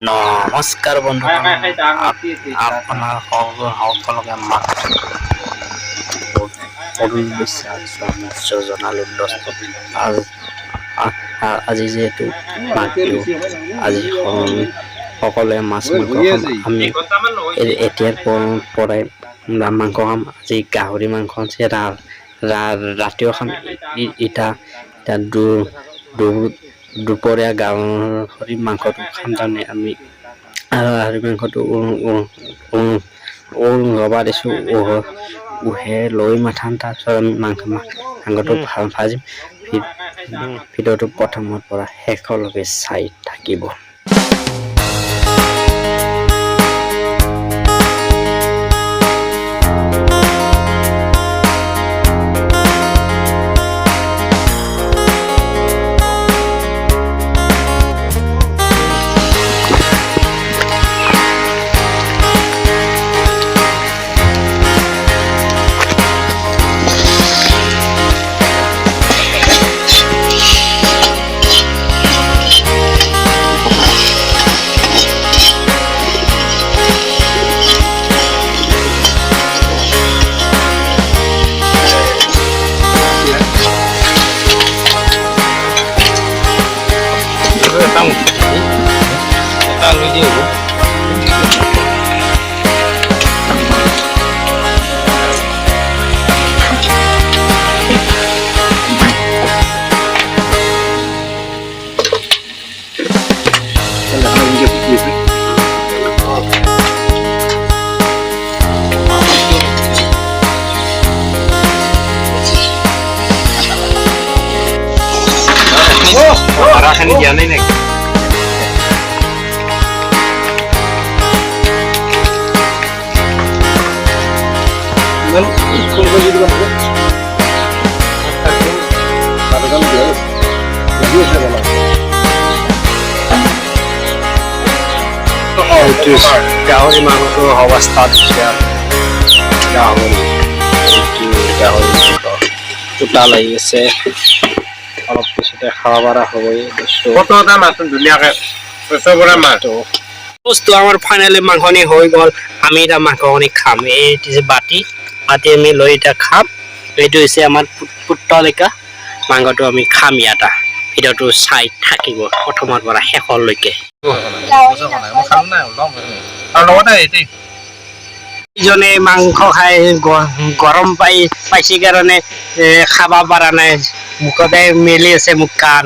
নমস্কাৰ বন্ধু আপোনাৰ সকলোকে অৰুণ বিশ্বাস জনালো আৰু আজি যিহেতু মাঘ বিহু আজি সকলোৱে মাছ মাংস আমি এতিয়াৰ পৰাই মাংস খাম আজি গাহৰি মাংস আছে ৰাতিও খাম ইটা দুপৰীয়া গাহৰি মাংসটো খাম তাৰমানে আমি গাহৰি মাংসটো ৰবা দিছোঁ উহে লৈ মাথান তাৰপিছত আমি মাংসটো ভাজিম ভিডিঅ'টো প্ৰথমৰ পৰা শেষলৈকে চাই থাকিব। Ini dia nih. Gauri mangko অবস্থা গাহৰি চোতা লাগি আছে অলপ পিছতে খাওয়া বাৰা হবই কতটা মাছ ধুনীয়াকে পেছাবৰা মাছ বস্তু আমাৰ ফাইনালি মাংসনি হৈ গ'ল আমি এটা মাংসনি খাম এই যে বাটি আমি লৈ এটা খাম এইটো হৈছে আমাৰ পুত্তলিকা মাংসটো আমি খাম ইয়াটা ভিডিঅ'টো চাই থাকিব প্ৰথমৰ পৰা শেষলৈকে ইজনে মাংস খাই গৰম পাইছে কাৰণে খাবা পাৰা নাই মুখতে মেলি আছে মুখ কাণ